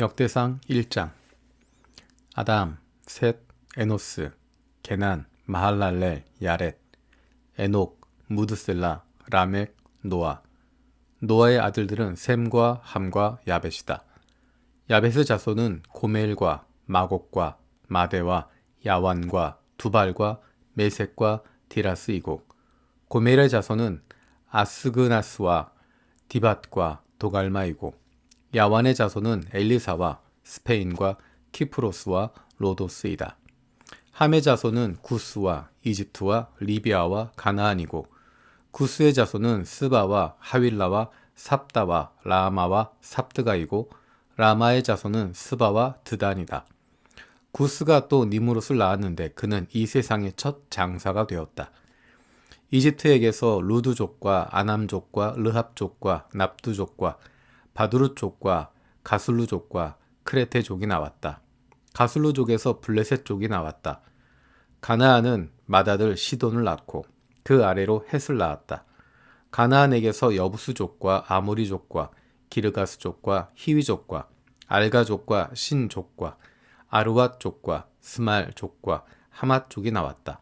역대상 1장. 아담, 셋, 에노스, 게난, 마할랄렐, 야렛, 에녹, 무드셀라, 라멕, 노아. 노아의 아들들은 셈과 함과 야벳이다. 야벳의 자손은 고멜과 마곡과 마대와 야완과 두발과 메색과 디라스이고, 고멜의 자손은 아스그나스와 디밧과 도갈마이고, 야완의 자손은 엘리사와 스페인과 키프로스와 로도스이다. 함의 자손은 구스와 이집트와 리비아와 가나안이고, 구스의 자손은 스바와 하윌라와 삽다와 라마와 삽드가이고, 라마의 자손은 스바와 드단이다. 구스가 또 니무롯을 낳았는데 그는 이 세상의 첫 장사가 되었다. 이집트에게서 루드족과 아남족과 르합족과 납두족과 바두르족과 가슬루족과 크레테족이 나왔다. 가슬루족에서 블레셋족이 나왔다. 가나안은 맏아들 시돈을 낳고 그 아래로 헷을 낳았다. 가나안에게서 여부스족과 아모리족과 기르가스족과 히위족과 알가족과 신족과 아르왓족과 스말족과 하맛족이 나왔다.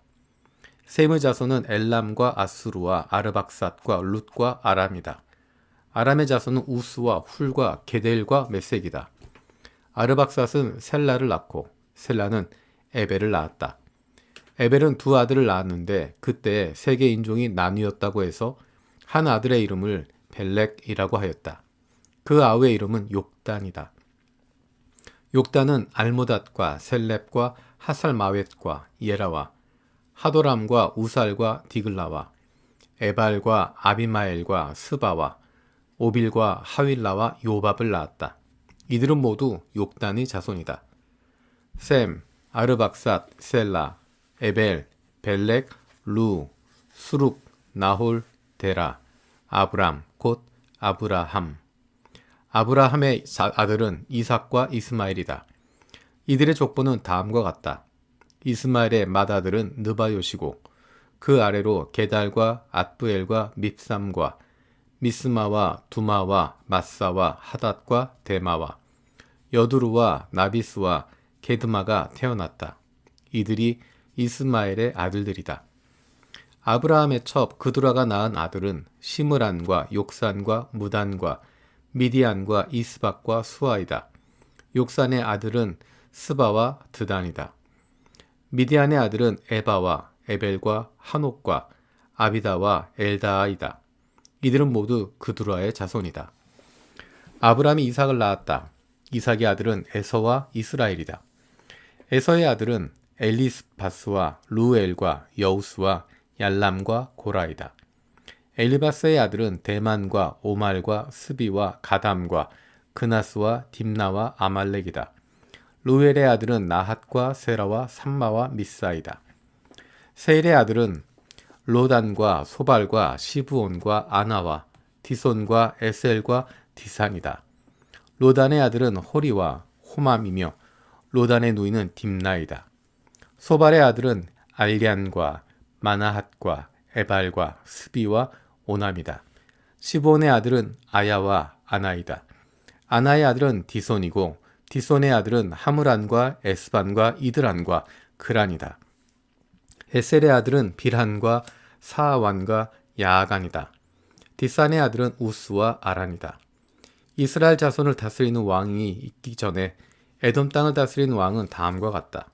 셈의 자손은 엘람과 아수르와 아르박삿과 룻과 아람이다. 아람의 자손은 우스와 훌과 게델과 메색이다. 아르박삿은 셀라를 낳고 셀라는 에벨을 낳았다. 에벨은 두 아들을 낳았는데 그때 세계 인종이 나뉘었다고 해서 한 아들의 이름을 벨렉이라고 하였다. 그 아우의 이름은 욕단이다. 욕단은 알모닷과 셀렙과 하살마웻과 예라와 하도람과 우살과 디글라와 에발과 아비마엘과 스바와 오빌과 하윌라와 요밥을 낳았다. 이들은 모두 욕단의 자손이다. 셈, 아르박삿, 셀라, 에벨, 벨렉, 루, 수룩, 나홀, 데라, 아브람, 곧 아브라함. 아브라함의 아들은 이삭과 이스마엘이다. 이들의 족보는 다음과 같다. 이스마엘의 맏아들은 느바요시고 그 아래로 게달과 앗부엘과 밉삼과 미스마와 두마와 마사와 하닷과 데마와 여두루와 나비스와 게드마가 태어났다. 이들이 이스마엘의 아들들이다. 아브라함의 첩 그두라가 낳은 아들은 시므란과 욕산과 무단과 미디안과 이스박과 수아이다. 욕산의 아들은 스바와 드단이다. 미디안의 아들은 에바와 에벨과 한옥과 아비다와 엘다아이다. 이들은 모두 그두라의 자손이다. 아브라함이 이삭을 낳았다. 이삭의 아들은 에서와 이스라엘이다. 에서의 아들은 엘리스바스와 루엘과 여우스와 얄람과 고라이다. 엘리바스의 아들은 대만과 오말과 스비와 가담과 그나스와 딥나와 아말렉이다. 루엘의 아들은 나핫과 세라와 삼마와 미사이다. 세일의 아들은 로단과 소발과 시브온과 아나와 디손과 에셀과 디산이다. 로단의 아들은 호리와 호맘이며 로단의 누이는 딥나이다. 소발의 아들은 알리안과 마나핫과 에발과 스비와 오남이다. 시브온의 아들은 아야와 아나이다. 아나의 아들은 디손이고 디손의 아들은 하므란과 에스반과 이드란과 그란이다. 에셀의 아들은 빌한과 사아완과 야아간이다. 디산의 아들은 우스와 아란이다. 이스라엘 자손을 다스리는 왕이 있기 전에 에돔 땅을 다스리는 왕은 다음과 같다.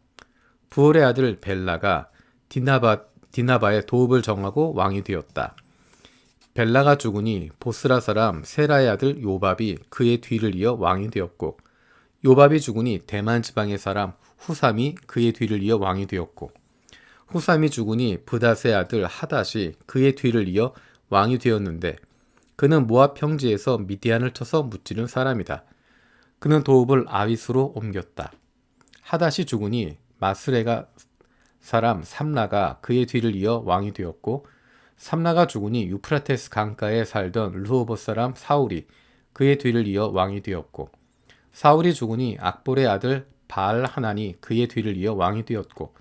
부올의 아들 벨라가 디나바의 도읍을 정하고 왕이 되었다. 벨라가 죽으니 보스라 사람 세라의 아들 요밥이 그의 뒤를 이어 왕이 되었고, 요밥이 죽으니 대만 지방의 사람 후삼이 그의 뒤를 이어 왕이 되었고, 후삼이 죽으니 브닷의 아들 하닷이 그의 뒤를 이어 왕이 되었는데 그는 모압 평지에서 미디안을 쳐서 무찌른 사람이다. 그는 도읍을 아윗으로 옮겼다. 하닷이 죽으니 마스레가 사람 삼라가 그의 뒤를 이어 왕이 되었고, 삼라가 죽으니 유프라테스 강가에 살던 르호봇 사람 사울이 그의 뒤를 이어 왕이 되었고, 사울이 죽으니 악볼의 아들 바알 하난이 그의 뒤를 이어 왕이 되었고,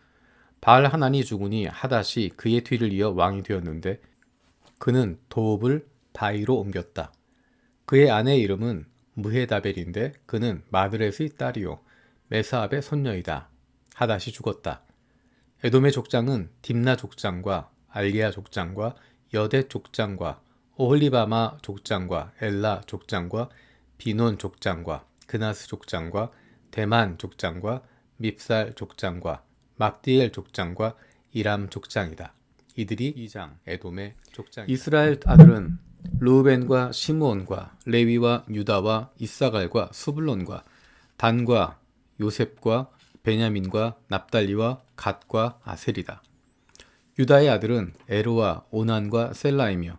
바알 하난이 죽으니 하닷이 그의 뒤를 이어 왕이 되었는데 그는 도읍을 바이로 옮겼다. 그의 아내의 이름은 무헤다벨인데 그는 마드렛의 딸이요 메사압의 손녀이다. 하닷이 죽었다. 에돔의 족장은 딥나 족장과 알게아 족장과 여대 족장과 오홀리바마 족장과 엘라 족장과 비논 족장과 그나스 족장과 대만 족장과 밉살 족장과 막디엘 족장과 이람 족장이다. 이들이 2장 에돔의 족장이다. 이스라엘 아들은 르우벤과 시므온과 레위와 유다와 이사갈과 수블론과 단과 요셉과 베냐민과 납달리와 갓과 아셀이다. 유다의 아들은 에로와 오난과 셀라이며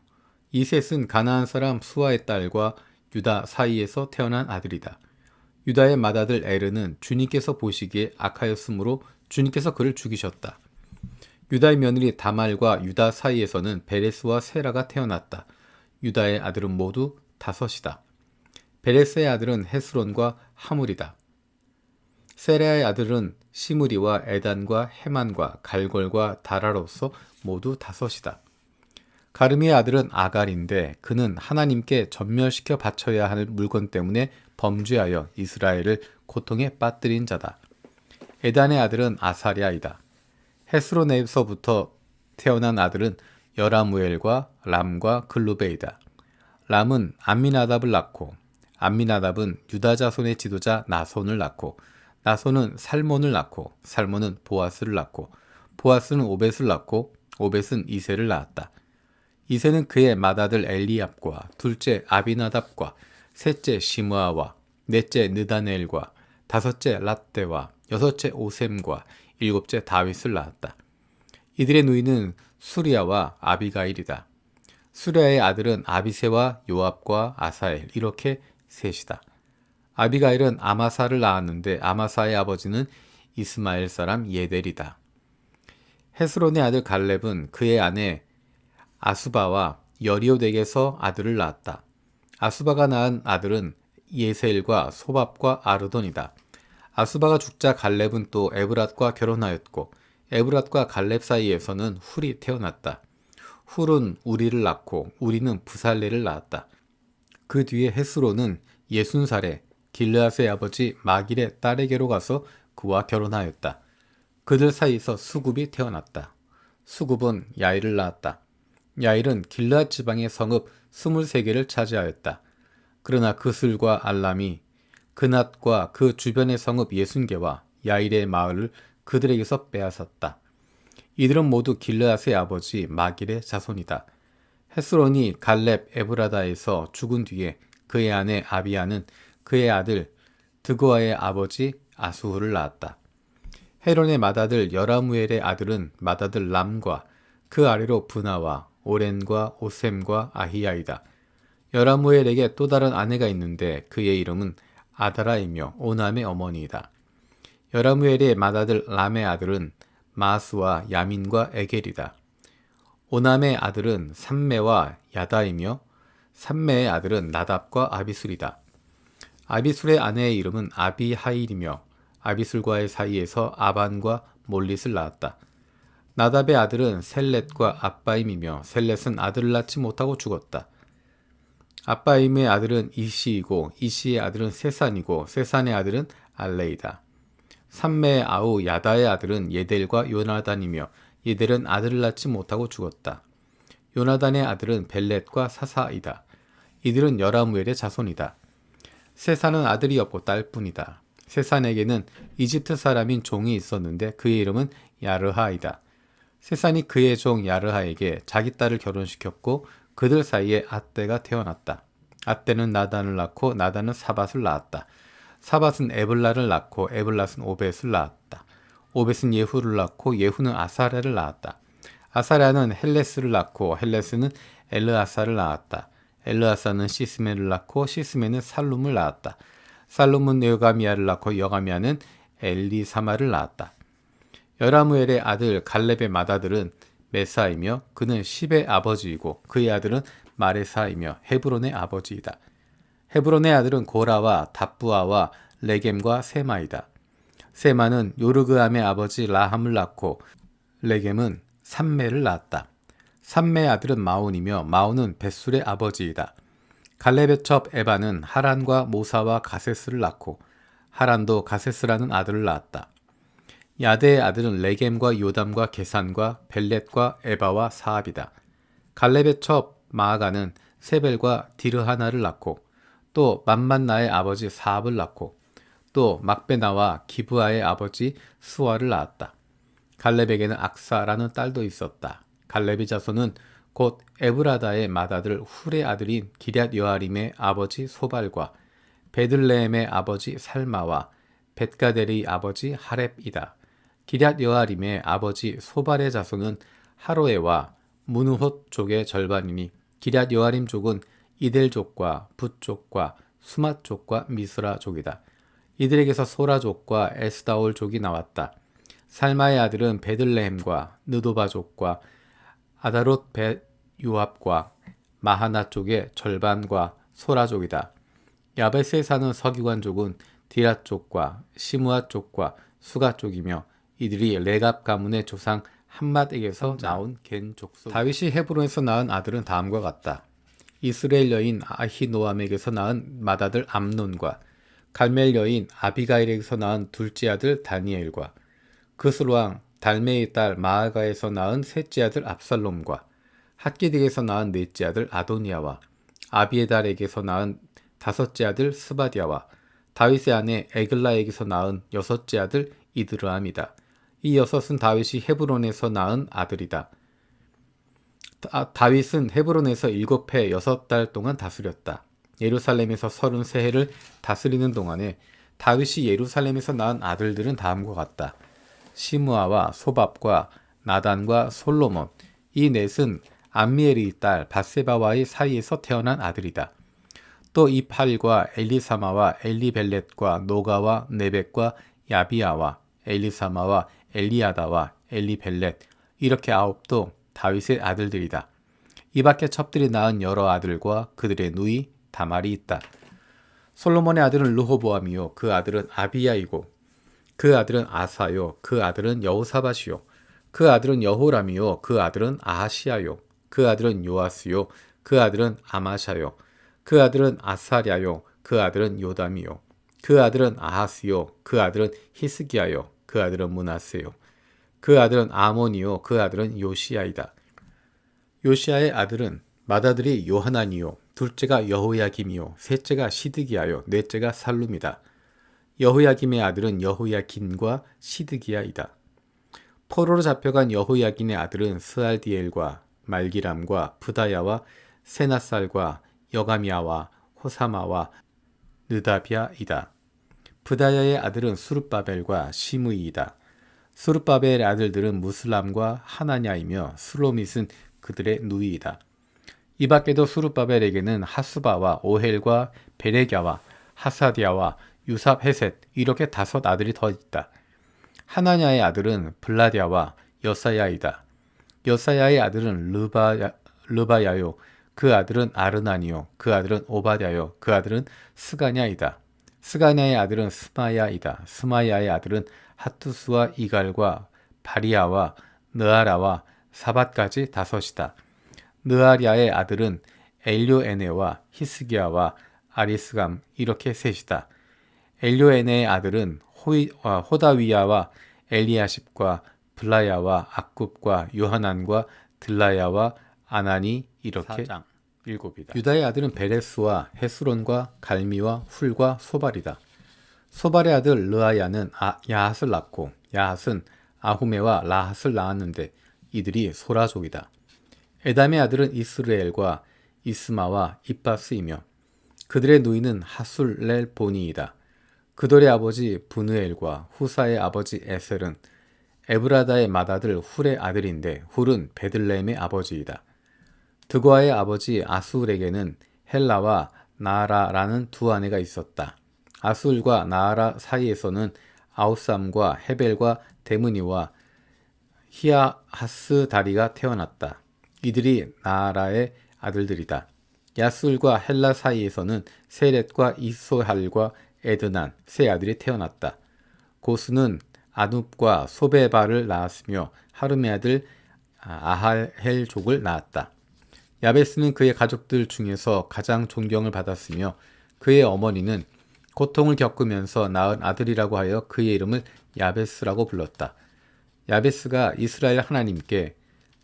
이 셋은 가나안 사람 수아의 딸과 유다 사이에서 태어난 아들이다. 유다의 맏아들 에르는 주님께서 보시기에 악하였으므로 주님께서 그를 죽이셨다. 유다의 며느리 다말과 유다 사이에서는 베레스와 세라가 태어났다. 유다의 아들은 모두 5이다. 베레스의 아들은 헤스론과 하물이다. 세라의 아들은 시므리와 에단과 헤만과 갈골과 다라로서 모두 5이다. 가르미의 아들은 아갈인데 그는 하나님께 전멸시켜 바쳐야 할 물건 때문에 범죄하여 이스라엘을 고통에 빠뜨린 자다. 에단의 아들은 아사랴이다. 헤스론에서부터 태어난 아들은 여라무엘과 람과 글루베이다. 람은 암미나답을 낳고 암미나답은 유다 자손의 지도자 나손을 낳고 나손은 살몬을 낳고 살몬은 보아스를 낳고 보아스는 오벳을 낳고 오벳은 이새를 낳았다. 이새는 그의 맏아들 엘리압과 둘째 아비나답과 셋째 시므아와 넷째 느다넬과 다섯째 랏대와 여섯째 오셈과 일곱째 다윗을 낳았다. 이들의 누이는 수리아와 아비가일이다. 수리아의 아들은 아비새와 요압과 아사엘 이렇게 셋이다. 아비가일은 아마사를 낳았는데 아마사의 아버지는 이스마엘 사람 예델이다. 헤스론의 아들 갈렙은 그의 아내 아수바와 여리오덱에서 아들을 낳았다. 아수바가 낳은 아들은 예셀과 소밥과 아르돈이다. 아수바가 죽자 갈렙은 또 에브랏과 결혼하였고 에브랏과 갈렙 사이에서는 훌이 태어났다. 훌은 우리를 낳고 우리는 부살레를 낳았다. 그 뒤에 헤스론은 60살에 길르앗의 아버지 마길의 딸에게로 가서 그와 결혼하였다. 그들 사이에서 수굽이 태어났다. 수굽은 야일을 낳았다. 야일은 길르앗 지방의 성읍 23개를 차지하였다. 그러나 그슬과 알람이 그낫과 그 주변의 성읍 60개와 야일의 마을을 그들에게서 빼앗았다. 이들은 모두 길르앗의 아버지 마길의 자손이다. 헤스론이 갈렙 에브라다에서 죽은 뒤에 그의 아내 아비아는 그의 아들 드고아의 아버지 아수후를 낳았다. 헤론의 맏아들 여라무엘의 아들은 맏아들 람과 그 아래로 브나와 오렌과 오셈과 아히야이다. 여라무엘에게 또 다른 아내가 있는데 그의 이름은 아다라이며 오남의 어머니이다. 여라무엘의 맏아들 람의 아들은 마스와 야민과 에겔이다. 오남의 아들은 삼매와 야다이며 삼매의 아들은 나답과 아비술이다. 아비술의 아내의 이름은 아비하일이며 아비술과의 사이에서 아반과 몰릿을 낳았다. 나답의 아들은 셀렛과 아빠임이며 셀렛은 아들을 낳지 못하고 죽었다. 아빠임의 아들은 이시이고 이시의 아들은 세산이고 세산의 아들은 알레이다. 삼매의 아우 야다의 아들은 예델과 요나단이며 예델은 아들을 낳지 못하고 죽었다. 요나단의 아들은 벨렛과 사사이다. 이들은 여라무엘의 자손이다. 세산은 아들이 없고 딸뿐이다. 세산에게는 이집트 사람인 종이 있었는데 그의 이름은 야르하이다. 세산이 그의 종 야르하에게 자기 딸을 결혼시켰고 그들 사이에 앗대가 태어났다. 앗대는 나단을 낳고 나단은 사밧을 낳았다. 사밧은 에블라를 낳고 에블랏은 오벳을 낳았다. 오벳은 예후를 낳고 예후는 아사랴를 낳았다. 아사랴는 헬레스를 낳고 헬레스는 엘르아사를 낳았다. 엘르아사는 시스메를 낳고 시스메는 살룸을 낳았다. 살룸은 여가미야를 낳고 여가미야는 엘리사마를 낳았다. 여라무엘의 아들 갈렙의 맏아들은 메사이며 그는 십의 아버지이고 그의 아들은 마레사이며 헤브론의 아버지이다. 헤브론의 아들은 고라와 답부아와 레겜과 세마이다. 세마는 요르그암의 아버지 라함을 낳고 레겜은 삼매를 낳았다. 삼매의 아들은 마온이며 마온은 벳술의 아버지이다. 갈렙의 첩 에바는 하란과 모사와 가세스를 낳고 하란도 가세스라는 아들을 낳았다. 야대의 아들은 레겜과 요담과 게산과 벨렛과 에바와 사압이다. 갈렙의 첩 마아가는 세벨과 디르하나를 낳고 또 맘만나의 아버지 사압을 낳고 또 막베나와 기브아의 아버지 스와를 낳았다. 갈렙에게는 악사라는 딸도 있었다. 갈렙의 자손은 곧 에브라다의 맏아들 훌의 아들인 기럇 여아림의 아버지 소발과 베들레헴의 아버지 살마와 벳가델의 아버지 하렙이다. 기럇 여아림의 아버지 소발의 자손은 하로에와 무누톳 족의 절반이니 기럇 여아림 족은 이델족과 붓족과 수맛족과 미스라 족이다. 이들에게서 소라 족과 에스다올 족이 나왔다. 살마의 아들은 베들레헴과 느도바 족과 아다롯 벳 요압과 마하나 쪽의 절반과 소라 족이다. 야베스에 사는 서기관 족은 디라 쪽과 시므아 쪽과 수가 쪽이며 이들이 레갑 가문의 조상 함맛에게서 나온 겐 족속. 다윗이 헤브론에서 낳은 아들은 다음과 같다. 이스라엘 여인 아히노암에게서 낳은 맏아들 암논과 갈멜 여인 아비가일에게서 낳은 둘째 아들 다니엘과 그스루 왕 달메의 딸 마아가에서 낳은 셋째 아들 압살롬과 핫기딕에서 낳은 넷째 아들 아도니아와 아비에달에게서 낳은 다섯째 아들 스바디아와 다윗의 아내 에글라에게서 낳은 여섯째 아들 이드르암이다. 이 여섯은 다윗이 헤브론에서 낳은 아들이다. 다윗은 헤브론에서 7해 6달 동안 다스렸다. 예루살렘에서 33해를 다스리는 동안에 다윗이 예루살렘에서 낳은 아들들은 다음과 같다. 시므아와 소밥과 나단과 솔로몬, 이 넷은 암미엘의 딸 바세바와의 사이에서 태어난 아들이다. 또 이팔과 엘리사마와 엘리벨렛과 노가와 네벡과 야비아와 엘리사마와 엘리아다와 엘리벨렛, 이렇게 9도 다윗의 아들들이다. 이 밖에 첩들이 낳은 여러 아들과 그들의 누이 다말이 있다. 솔로몬의 아들은 르호보암이요 그 아들은 아비야이고 그 아들은 아사요 그 아들은 여호사밧이요 그 아들은 여호람이요 그 아들은 아하시야요 그 아들은 요아스요 그 아들은 아마샤요 그 아들은 아사랴요 그 아들은 요담이요 그 아들은 아하스요 그 아들은 히스기야요 그 아들은 므낫세요 그 아들은 아몬이요 그 아들은 요시야이다. 요시야의 아들은 맏아들이 요하나니요 둘째가 여호야김이요 셋째가 시드기야요 넷째가 살룸이다. 여호야김의 아들은 여호야긴과 시드기야이다. 포로로 잡혀간 여호야긴의 아들은 스알디엘과 말기람과 부다야와 세나살과 여가미야와 호사마와 느다비아이다. 부다야의 아들은 수룹바벨과 시므이이다. 수룹바벨의 아들들은 무슬람과 하나냐이며 슬로밋은 그들의 누이이다. 이 밖에도 수룹바벨에게는 하수바와 오헬과 베레갸와 하사디아와 유삽헤셋, 이렇게 5 아들이 더 있다. 하나냐의 아들은 블라디아와 여사야이다. 여사야의 아들은 르바야요 그 아들은 아르나니요 그 아들은 오바댜요 그 아들은 스가냐이다. 스가냐의 아들은 스마야이다. 스마야의 아들은 하투스와 이갈과 바리아와 느아라와 사밧까지 5이다. 느아리아의 아들은 엘료에네와 히스기야와 아리스감, 이렇게 3이다. 엘료에네의 아들은 호다위야와 엘리야십과 블라야와 악굽과 요하난과 들라야와 아나니, 이렇게 7이다. 유다의 아들은 베레스와 헤스론과 갈미와 훌과 소발이다. 소발의 아들 르아야는 야핫을 낳고 야핫은 아후메와 라핫을 낳았는데 이들이 소라족이다. 에담의 아들은 이스르엘과 이스마와 입바스이며 그들의 누이는 하술렐보니이다. 그들의 아버지 브누엘과 후사의 아버지 에셀은 에브라다의 맏아들 훌의 아들인데 훌은 베들레헴의 아버지이다. 드고아의 아버지 아술에게는 헬라와 나아라라는 2 아내가 있었다. 아술과 나아라 사이에서는 아우삼과 헤벨과 데므니와 히아하스다리가 태어났다. 이들이 나아라의 아들들이다. 야술과 헬라 사이에서는 세렛과 이소할과 에드난 3 아들이 태어났다. 고스는 아눕과 소베바를 낳았으며 하름의 아들 아할헬족을 낳았다. 야베스는 그의 가족들 중에서 가장 존경을 받았으며 그의 어머니는 고통을 겪으면서 낳은 아들이라고 하여 그의 이름을 야베스라고 불렀다. 야베스가 이스라엘 하나님께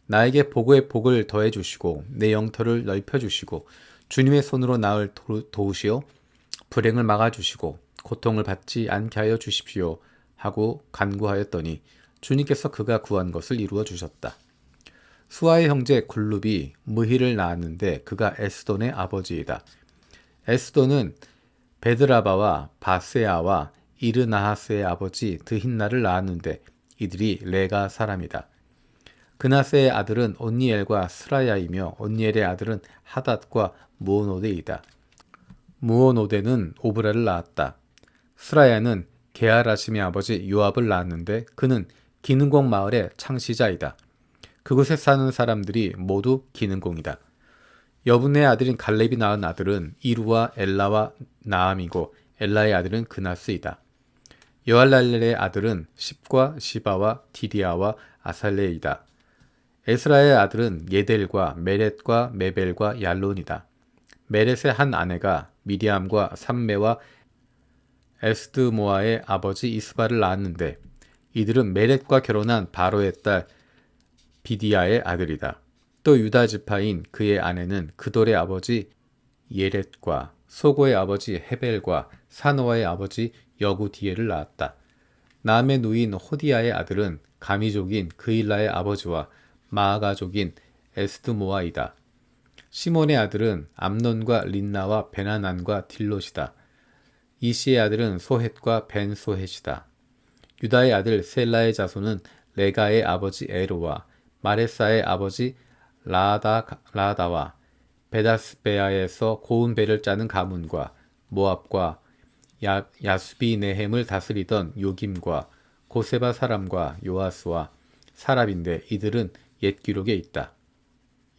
나에게 복의 복을 더해 주시고 내 영토를 넓혀 주시고 주님의 손으로 나를 도우시어 불행을 막아 주시고 고통을 받지 않게 하여 주십시오 하고 간구하였더니 주님께서 그가 구한 것을 이루어 주셨다. 수아의 형제 굴룹이 무히를 낳았는데 그가 에스돈의 아버지이다. 에스돈은 베드라바와 바세아와 이르나하스의 아버지 드힌나를 낳았는데 이들이 레가 사람이다. 그나세의 아들은 온니엘과 스라야이며 온니엘의 아들은 하닷과 무오노데이다. 무오노데는 오브라를 낳았다. 스라야는 게하라심의 아버지 요압을 낳았는데 그는 기능공 마을의 창시자이다. 그곳에 사는 사람들이 모두 기능공이다. 여분의 아들인 갈렙이 낳은 아들은 이루와 엘라와 나암이고 엘라의 아들은 그나스이다. 여할랄렐의 아들은 십과 시바와 디리아와 아살레이다. 에스라의 아들은 예델과 메렛과 메벨과 얄론이다. 메렛의 한 아내가 미리암과 삼메와 에스드모아의 아버지 이스바를 낳았는데 이들은 메렛과 결혼한 바로의 딸 비디아의 아들이다. 또 유다 지파인 그의 아내는 그돌의 아버지 예렛과 소고의 아버지 헤벨과 사노아의 아버지 여구디엘을 낳았다. 남의 누인 호디아의 아들은 가미족인 그일라의 아버지와 마아가족인 에스드모아이다. 시몬의 아들은 암논과 린나와 베나난과 딜롯이다. 이시의 아들은 소헷과 벤소헷이다. 유다의 아들 셀라의 자손은 레가의 아버지 에로와 마레사의 아버지 라다와 베다스베아에서 고운 배를 짜는 가문과 모압과 야수비네헴을 다스리던 요김과 고세바 사람과 요아스와 사랍인데 이들은 옛 기록에 있다.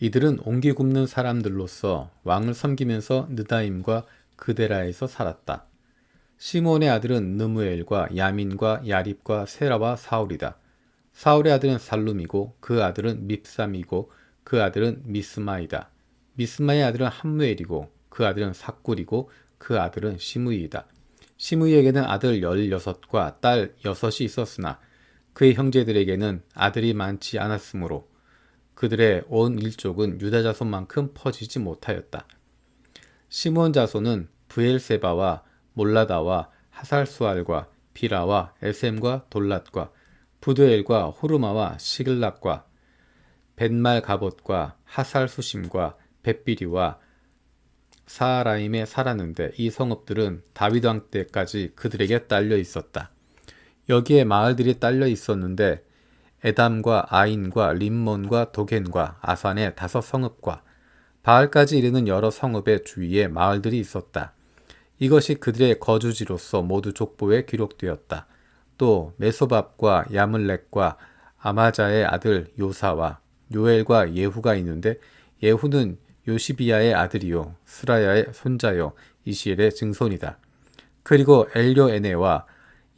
이들은 옹기 굽는 사람들로서 왕을 섬기면서 느다임과 그데라에서 살았다. 시몬의 아들은 느무엘과 야민과 야립과 세라와 사울이다. 사울의 아들은 살룸이고 그 아들은 밉삼이고 그 아들은 미스마이다. 미스마의 아들은 함무엘이고 그 아들은 삭굴이고 그 아들은 시므이이다. 시므이에게는 아들 16과 딸 6이 있었으나 그의 형제들에게는 아들이 많지 않았으므로 그들의 온 일족은 유다 자손만큼 퍼지지 못하였다. 시므온 자손은 브엘세바와 몰라다와 하살수알과 비라와 에셈과 돌랏과 부드엘과 호르마와 시글락과 벳말가봇과 하살수심과 벳비리와 사하라임에 살았는데 이 성읍들은 다윗 왕 때까지 그들에게 딸려 있었다. 여기에 마을들이 딸려 있었는데 에담과 아인과 림몬과 도겐과 아산의 5성읍과 바알까지 이르는 여러 성읍의 주위에 마을들이 있었다. 이것이 그들의 거주지로서 모두 족보에 기록되었다. 또 메소밥과 야물렉과 아마자의 아들 요사와 요엘과 예후가 있는데 예후는 요시비야의 아들이요 스라야의 손자요 이시엘의 증손이다. 그리고 엘료에네와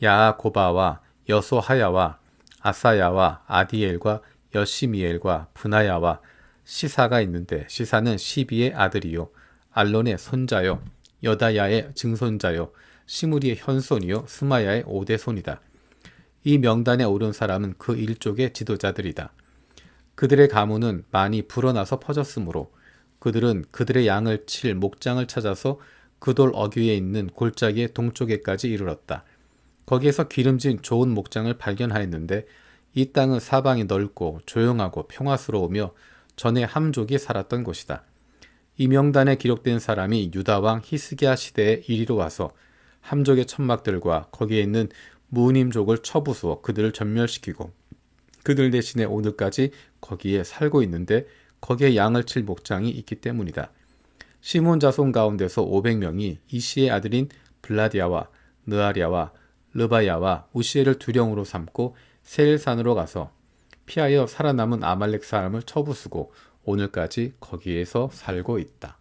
야고바와 여소하야와 아사야와 아디엘과 여시미엘과 브나야와 시사가 있는데 시사는 시비의 아들이요 알론의 손자요 여다야의 증손자요 시므리의 현손이요 스마야의 5대손이다. 이 명단에 오른 사람은 그 일족의 지도자들이다. 그들의 가문은 많이 불어나서 퍼졌으므로 그들은 그들의 양을 칠 목장을 찾아서 그 돌 어귀에 있는 골짜기의 동쪽에까지 이르렀다. 거기에서 기름진 좋은 목장을 발견하였는데 이 땅은 사방이 넓고 조용하고 평화스러우며 전에 함족이 살았던 곳이다. 이 명단에 기록된 사람이 유다왕 히스기야 시대에 이리로 와서 함족의 천막들과 거기에 있는 무님족을 쳐부수어 그들을 전멸시키고 그들 대신에 오늘까지 거기에 살고 있는데 거기에 양을 칠 목장이 있기 때문이다. 시몬 자손 가운데서 500명이 이시의 아들인 블라디아와 느아리아와 르바야와 우시엘을 두령으로 삼고 세일산으로 가서 피하여 살아남은 아말렉 사람을 쳐부수고 오늘까지 거기에서 살고 있다.